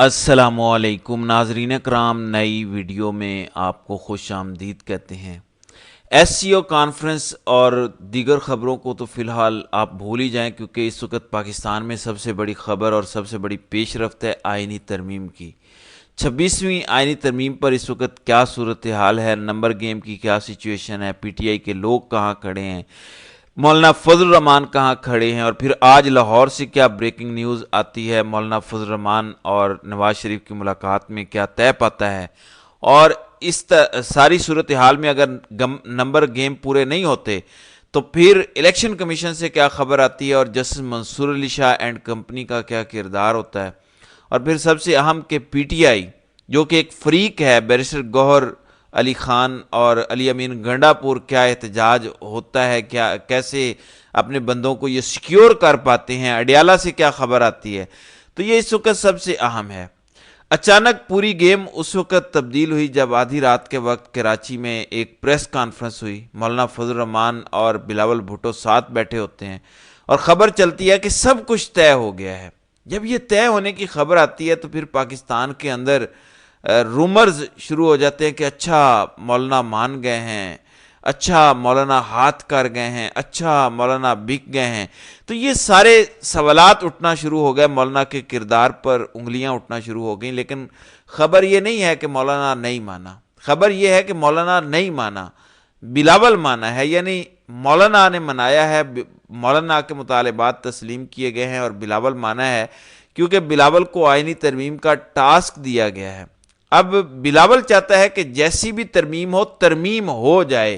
السلام علیکم ناظرین کرام، نئی ویڈیو میں آپ کو خوش آمدید کہتے ہیں۔ ایس سی او کانفرنس اور دیگر خبروں کو تو فی الحال آپ بھول ہی جائیں، کیونکہ اس وقت پاکستان میں سب سے بڑی خبر اور سب سے بڑی پیش رفت ہے آئینی ترمیم کی۔ 26ویں آئینی ترمیم پر اس وقت کیا صورتحال ہے، نمبر گیم کی کیا سچویشن ہے، پی ٹی آئی کے لوگ کہاں کھڑے ہیں، مولانا فضل الرحمان کہاں کھڑے ہیں، اور پھر آج لاہور سے کیا بریکنگ نیوز آتی ہے، مولانا فضل الرحمان اور نواز شریف کی ملاقات میں کیا طے پاتا ہے، اور اس ساری صورتحال میں اگر نمبر گیم پورے نہیں ہوتے تو پھر الیکشن کمیشن سے کیا خبر آتی ہے، اور justice Mansoor Ali Shah and company کا کیا کردار ہوتا ہے، اور پھر سب سے اہم کہ پی ٹی آئی جو کہ ایک فریق ہے، بیرسٹر گوہر علی خان اور علی امین گنڈا پور، کیا احتجاج ہوتا ہے، کیا کیسے اپنے بندوں کو یہ سیکیور کر پاتے ہیں، اڈیالہ سے کیا خبر آتی ہے، تو یہ اس وقت سب سے اہم ہے۔ اچانک پوری گیم اس وقت تبدیل ہوئی جب آدھی رات کے وقت کراچی میں ایک پریس کانفرنس ہوئی، مولانا فضل الرحمان اور بلاول بھٹو ساتھ بیٹھے ہوتے ہیں اور خبر چلتی ہے کہ سب کچھ طے ہو گیا ہے۔ جب یہ طے ہونے کی خبر آتی ہے تو پھر پاکستان کے اندر رومرز شروع ہو جاتے ہیں کہ اچھا مولانا مان گئے ہیں، اچھا مولانا ہاتھ کر گئے ہیں، اچھا مولانا بک گئے ہیں، تو یہ سارے سوالات اٹھنا شروع ہو گئے، مولانا کے کردار پر انگلیاں اٹھنا شروع ہو گئیں۔ لیکن خبر یہ نہیں ہے کہ مولانا نہیں مانا، خبر یہ ہے کہ مولانا نہیں مانا، بلاول مانا ہے، یعنی مولانا نے منایا ہے، مولانا کے مطالبات تسلیم کیے گئے ہیں اور بلاول مانا ہے، کیونکہ بلاول کو آئینی ترمیم کا ٹاسک دیا گیا ہے۔ اب بلاول چاہتا ہے کہ جیسی بھی ترمیم ہو جائے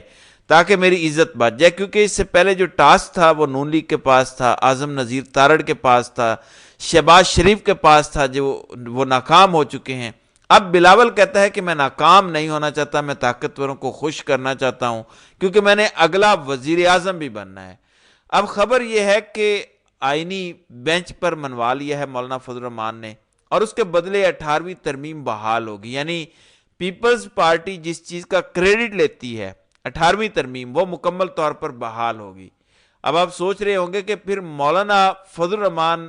تاکہ میری عزت بچ جائے، کیونکہ اس سے پہلے جو ٹاسک تھا وہ نون لیگ کے پاس تھا، اعظم نذیر تارڑ کے پاس تھا، شہباز شریف کے پاس تھا، جو وہ ناکام ہو چکے ہیں۔ اب بلاول کہتا ہے کہ میں ناکام نہیں ہونا چاہتا، میں طاقتوروں کو خوش کرنا چاہتا ہوں، کیونکہ میں نے اگلا وزیر اعظم بھی بننا ہے۔ اب خبر یہ ہے کہ آئینی بینچ پر منوا لیا ہے مولانا فضل الرحمان نے، اور اس کے بدلے 18ویں ترمیم بحال ہوگی، یعنی پیپلز پارٹی جس چیز کا کریڈٹ لیتی ہے 18ویں ترمیم، وہ مکمل طور پر بحال ہوگی۔ اب آپ سوچ رہے ہوں گے کہ پھر مولانا فضل الرحمان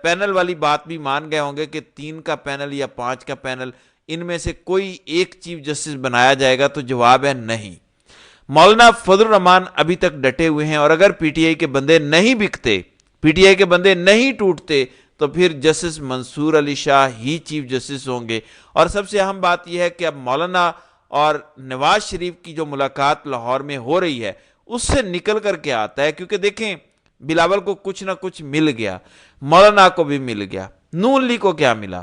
پینل والی بات بھی مان گئے ہوں گے کہ 3 کا پینل یا 5 کا پینل، ان میں سے کوئی ایک چیف جسٹس بنایا جائے گا، تو جواب ہے نہیں۔ مولانا فضل الرحمان ابھی تک ڈٹے ہوئے ہیں، اور اگر پی ٹی آئی کے بندے نہیں بکتے، پی ٹی آئی کے بندے نہیں ٹوٹتے، تو پھر جسٹس منصور علی شاہ ہی چیف جسٹس ہوں گے۔ اور سب سے اہم بات یہ ہے کہ اب مولانا اور نواز شریف کی جو ملاقات لاہور میں ہو رہی ہے اس سے نکل کر کے آتا ہے، کیونکہ دیکھیں بلاول کو کچھ نہ کچھ مل گیا، مولانا کو بھی مل گیا، نون لیگ کو کیا ملا؟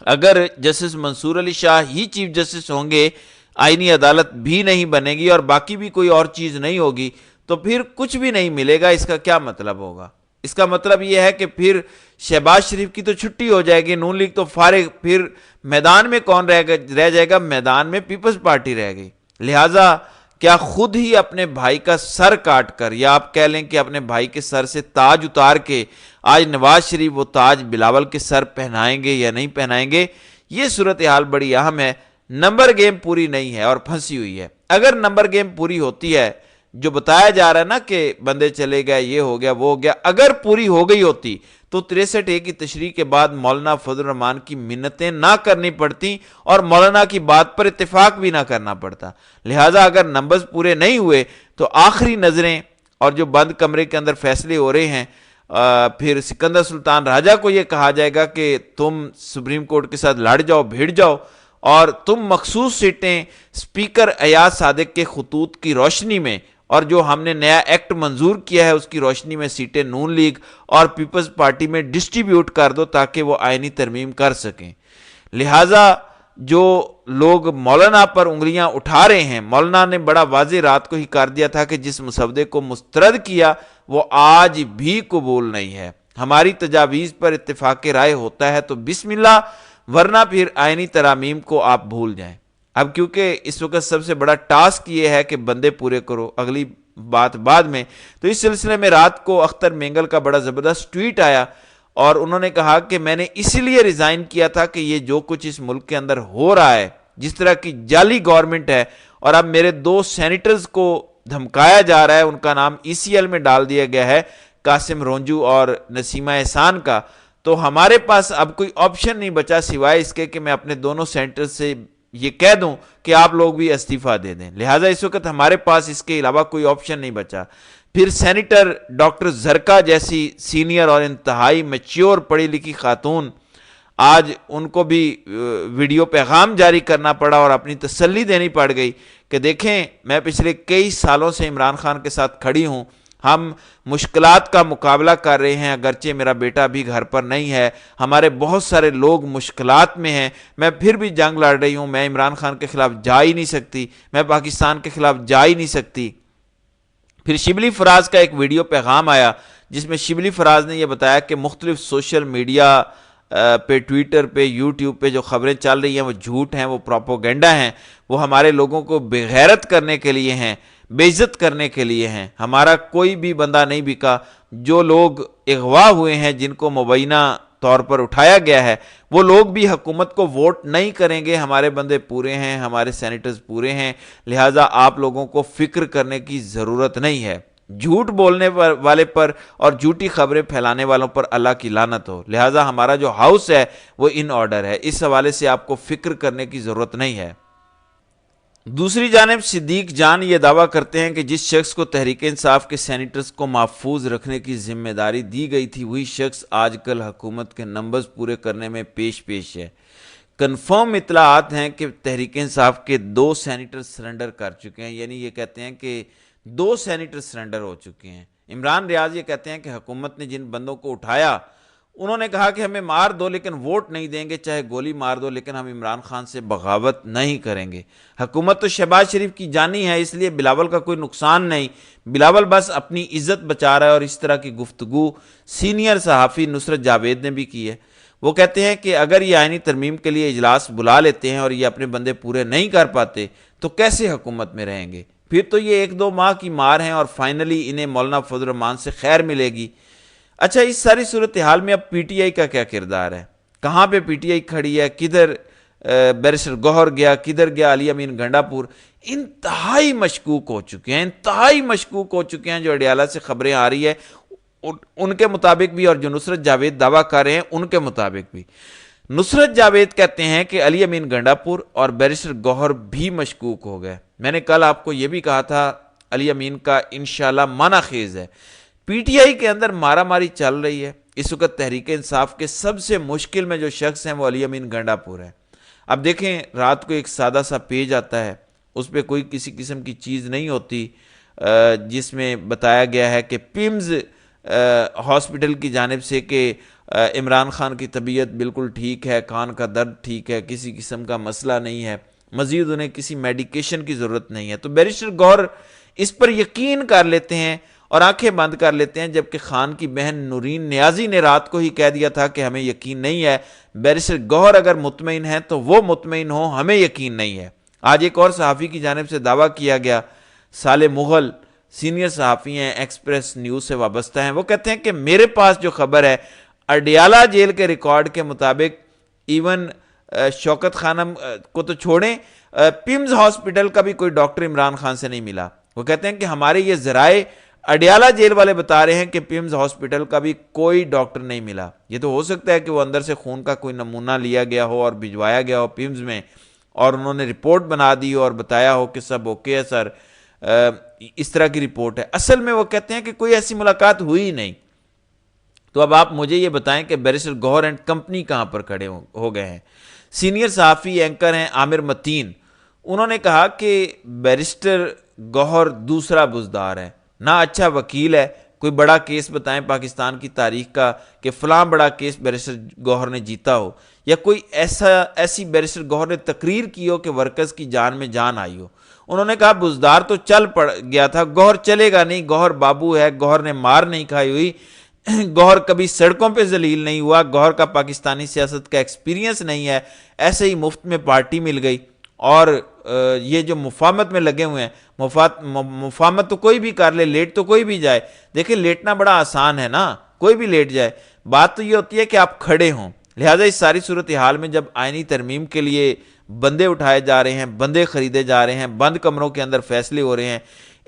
اگر جسٹس منصور علی شاہ ہی چیف جسٹس ہوں گے، آئینی عدالت بھی نہیں بنے گی اور باقی بھی کوئی اور چیز نہیں ہوگی، تو پھر کچھ بھی نہیں ملے گا۔ اس کا کیا مطلب ہوگا؟ اس کا مطلب یہ ہے کہ پھر شہباز شریف کی تو چھٹی ہو جائے گی، نون لیگ تو فارغ، پھر میدان میں کون رہ جائے گا؟ میدان میں پیپلز پارٹی رہ گئی۔ لہٰذا کیا خود ہی اپنے بھائی کا سر کاٹ کر، یا آپ کہہ لیں کہ اپنے بھائی کے سر سے تاج اتار کے آج نواز شریف وہ تاج بلاول کے سر پہنائیں گے یا نہیں پہنائیں گے؟ یہ صورتحال بڑی اہم ہے۔ نمبر گیم پوری نہیں ہے اور پھنسی ہوئی ہے۔ اگر نمبر گیم پوری ہوتی ہے، جو بتایا جا رہا ہے نا کہ بندے چلے گئے، یہ ہو گیا وہ ہو گیا، اگر پوری ہو گئی ہوتی تو 63A کی تشریح کے بعد مولانا فضل الرحمان کی منتیں نہ کرنی پڑتی اور مولانا کی بات پر اتفاق بھی نہ کرنا پڑتا۔ لہٰذا اگر نمبرز پورے نہیں ہوئے تو آخری نظریں اور جو بند کمرے کے اندر فیصلے ہو رہے ہیں، پھر سکندر سلطان راجہ کو یہ کہا جائے گا کہ تم سپریم کورٹ کے ساتھ لڑ جاؤ، بھیڑ جاؤ، اور تم مخصوص سیٹیں اسپیکر ایاز صادق کے خطوط کی روشنی میں، اور جو ہم نے نیا ایکٹ منظور کیا ہے اس کی روشنی میں سیٹیں نون لیگ اور پیپلز پارٹی میں ڈسٹریبیوٹ کر دو تاکہ وہ آئینی ترمیم کر سکیں۔ لہٰذا جو لوگ مولانا پر انگلیاں اٹھا رہے ہیں، مولانا نے بڑا واضح رات کو ہی کر دیا تھا کہ جس مسودے کو مسترد کیا وہ آج بھی قبول نہیں ہے۔ ہماری تجاویز پر اتفاق رائے ہوتا ہے تو بسم اللہ، ورنہ پھر آئینی ترامیم کو آپ بھول جائیں۔ اب کیونکہ اس وقت سب سے بڑا ٹاسک یہ ہے کہ بندے پورے کرو، اگلی بات بعد میں، تو اس سلسلے میں رات کو اختر مینگل کا بڑا زبردست ٹویٹ آیا، اور انہوں نے کہا کہ میں نے اسی لیے ریزائن کیا تھا کہ یہ جو کچھ اس ملک کے اندر ہو رہا ہے، جس طرح کی جعلی گورنمنٹ ہے، اور اب میرے 2 سینیٹرز کو دھمکایا جا رہا ہے، ان کا نام ECL میں ڈال دیا گیا ہے، قاسم رونجو اور نسیمہ احسان کا، تو ہمارے پاس اب کوئی آپشن نہیں بچا سوائے اس کے کہ میں اپنے دونوں سینٹر سے یہ کہہ دوں کہ آپ لوگ بھی استعفیٰ دے دیں. لہٰذا اس وقت ہمارے پاس اس کے علاوہ کوئی آپشن نہیں بچا. پھر سینیٹر ڈاکٹر زرکا جیسی سینئر اور انتہائی میچیور پڑھی لکھی خاتون، آج ان کو بھی ویڈیو پیغام جاری کرنا پڑا اور اپنی تسلی دینی پڑ گئی کہ دیکھیں میں پچھلے کئی سالوں سے عمران خان کے ساتھ کھڑی ہوں، ہم مشکلات کا مقابلہ کر رہے ہیں، اگرچہ میرا بیٹا بھی گھر پر نہیں ہے، ہمارے بہت سارے لوگ مشکلات میں ہیں، میں پھر بھی جنگ لڑ رہی ہوں، میں عمران خان کے خلاف جا ہی نہیں سکتی، میں پاکستان کے خلاف جا ہی نہیں سکتی. پھر شبلی فراز کا ایک ویڈیو پیغام آیا جس میں شبلی فراز نے یہ بتایا کہ مختلف سوشل میڈیا پہ، ٹویٹر پہ، یوٹیوب پہ جو خبریں چل رہی ہیں وہ جھوٹ ہیں، وہ پروپوگنڈا ہیں، وہ ہمارے لوگوں کو بے غیرت کرنے کے لیے ہیں، بے عزت کرنے کے لیے ہیں. ہمارا کوئی بھی بندہ نہیں بکا. جو لوگ اغوا ہوئے ہیں، جن کو مبینہ طور پر اٹھایا گیا ہے، وہ لوگ بھی حکومت کو ووٹ نہیں کریں گے. ہمارے بندے پورے ہیں، ہمارے سینیٹرز پورے ہیں، لہٰذا آپ لوگوں کو فکر کرنے کی ضرورت نہیں ہے. جھوٹ بولنے والے پر اور جھوٹی خبریں پھیلانے والوں پر اللہ کی لعنت ہو. لہٰذا ہمارا جو ہاؤس ہے وہ ان آرڈر ہے، اس حوالے سے آپ کو فکر کرنے کی ضرورت نہیں ہے. دوسری جانب صدیق جان یہ دعویٰ کرتے ہیں کہ جس شخص کو تحریک انصاف کے سینیٹرز کو محفوظ رکھنے کی ذمہ داری دی گئی تھی، وہی شخص آج کل حکومت کے نمبرز پورے کرنے میں پیش ہے. کنفرم اطلاعات ہیں کہ تحریک انصاف کے 2 سینیٹر سرنڈر کر چکے ہیں، یعنی یہ کہتے ہیں کہ 2 سینیٹر سرنڈر ہو چکے ہیں. عمران ریاض یہ کہتے ہیں کہ حکومت نے جن بندوں کو اٹھایا انہوں نے کہا کہ ہمیں مار دو لیکن ووٹ نہیں دیں گے، چاہے گولی مار دو لیکن ہم عمران خان سے بغاوت نہیں کریں گے. حکومت تو شہباز شریف کی جانی ہے، اس لیے بلاول کا کوئی نقصان نہیں، بلاول بس اپنی عزت بچا رہا ہے. اور اس طرح کی گفتگو سینئر صحافی نصرت جاوید نے بھی کی ہے. وہ کہتے ہیں کہ اگر یہ آئینی ترمیم کے لیے اجلاس بلا لیتے ہیں اور یہ اپنے بندے پورے نہیں کر پاتے تو کیسے حکومت میں رہیں گے؟ پھر تو یہ 1-2 ماہ کی مار ہیں اور فائنلی انہیں مولانا فضل الرحمان سے خیر ملے گی. اچھا، اس ساری صورتحال میں اب پی ٹی آئی کا کیا کردار ہے؟ کہاں پہ پی ٹی آئی کھڑی ہے؟ کدھر بیرسٹر گوہر گیا؟ کدھر گیا علی امین گنڈا پور؟ انتہائی مشکوک ہو چکے ہیں جو اڈیالہ سے خبریں آ رہی ہے ان کے مطابق بھی، اور جو نصرت جاوید دعویٰ کر رہے ہیں ان کے مطابق بھی. نصرت جاوید کہتے ہیں کہ علی امین گنڈا پور اور بیرسٹر گوہر بھی مشکوک ہو گئے. میں نے کل آپ کو یہ بھی کہا تھا علی امین کا انشاءاللہ معنی خیز ہے. پی ٹی آئی کے اندر مارا ماری چل رہی ہے اس وقت. تحریک انصاف کے سب سے مشکل میں جو شخص ہیں وہ علی امین گنڈا پور ہے. اب دیکھیں، رات کو ایک سادہ سا پیج آتا ہے، اس پہ کوئی کسی قسم کی چیز نہیں ہوتی، جس میں بتایا گیا ہے کہ پیمز ہاسپٹل کی جانب سے کہ عمران خان کی طبیعت بالکل ٹھیک ہے، کان کا درد ٹھیک ہے، کسی قسم کا مسئلہ نہیں ہے، مزید انہیں کسی میڈیکیشن کی ضرورت نہیں ہے. تو بیرسٹر گوہر اس پر یقین کر لیتے ہیں اور آنکھیں بند کر لیتے ہیں، جبکہ خان کی بہن نورین نیازی نے رات کو ہی کہہ دیا تھا کہ ہمیں یقین نہیں ہے. بیرسٹر گوہر اگر مطمئن ہیں تو وہ مطمئن ہو، ہمیں یقین نہیں ہے. آج ایک اور صحافی کی جانب سے دعویٰ کیا گیا، صالح مغل سینئر صحافی ہیں، ایکسپریس نیوز سے وابستہ ہیں، وہ کہتے ہیں کہ میرے پاس جو خبر ہے اڈیالہ جیل کے ریکارڈ کے مطابق ایون شوکت خانم کو تو چھوڑیں، پیمز ہاسپٹل کا بھی کوئی ڈاکٹر عمران خان سے نہیں ملا. وہ کہتے ہیں کہ ہمارے یہ ذرائع اڈیالہ جیل والے بتا رہے ہیں کہ پیمز ہاسپٹل کا بھی کوئی ڈاکٹر نہیں ملا. یہ تو ہو سکتا ہے کہ وہ اندر سے خون کا کوئی نمونہ لیا گیا ہو اور بھجوایا گیا ہو پیمز میں، اور انہوں نے رپورٹ بنا دی اور بتایا ہو کہ سب اوکے ہے سر، اس طرح کی رپورٹ ہے. اصل میں وہ کہتے ہیں کہ کوئی ایسی ملاقات ہوئی ہی نہیں. تو اب آپ مجھے یہ بتائیں کہ بیرسٹر گوہر اینڈ کمپنی کہاں پر کھڑے ہو گئے ہیں؟ سینئر صحافی اینکر ہیں عامر متین، انہوں نے کہا کہ بیرسٹر گوہر دوسرا بزدار ہے، نہ اچھا وکیل ہے. کوئی بڑا کیس بتائیں پاکستان کی تاریخ کا کہ فلاں بڑا کیس بیرسٹر گوہر نے جیتا ہو، یا کوئی ایسی بیرسٹر گوہر نے تقریر کی ہو کہ ورکرز کی جان میں جان آئی ہو. انہوں نے کہا بزدار تو چل پڑ گیا تھا، گوہر چلے گا نہیں. گوہر بابو ہے، گوہر نے مار نہیں کھائی ہوئی، گوہر کبھی سڑکوں پہ ذلیل نہیں ہوا، گوہر کا پاکستانی سیاست کا ایکسپیرینس نہیں ہے، ایسے ہی مفت میں پارٹی مل گئی. اور یہ جو مفاہمت میں لگے ہوئے ہیں، مفاہمت تو کوئی بھی کر لے، لیٹ تو کوئی بھی جائے. دیکھیں لیٹنا بڑا آسان ہے نا، کوئی بھی لیٹ جائے، بات تو یہ ہوتی ہے کہ آپ کھڑے ہوں. لہٰذا اس ساری صورتحال میں جب آئینی ترمیم کے لیے بندے اٹھائے جا رہے ہیں، بندے خریدے جا رہے ہیں، بند کمروں کے اندر فیصلے ہو رہے ہیں،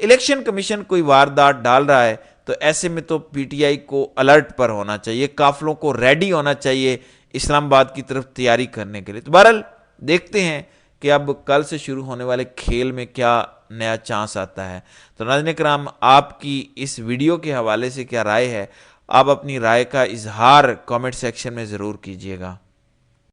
الیکشن کمیشن کوئی واردات ڈال رہا ہے، تو ایسے میں تو پی ٹی آئی کو الرٹ پر ہونا چاہیے، قافلوں کو ریڈی ہونا چاہیے اسلام آباد کی طرف تیاری کرنے کے لیے۔ تو بہرحال دیکھتے ہیں کہ اب کل سے شروع ہونے والے کھیل میں کیا نیا چانس آتا ہے۔ تو ناظرین کرام، آپ کی اس ویڈیو کے حوالے سے کیا رائے ہے؟ آپ اپنی رائے کا اظہار کامنٹ سیکشن میں ضرور کیجیے گا۔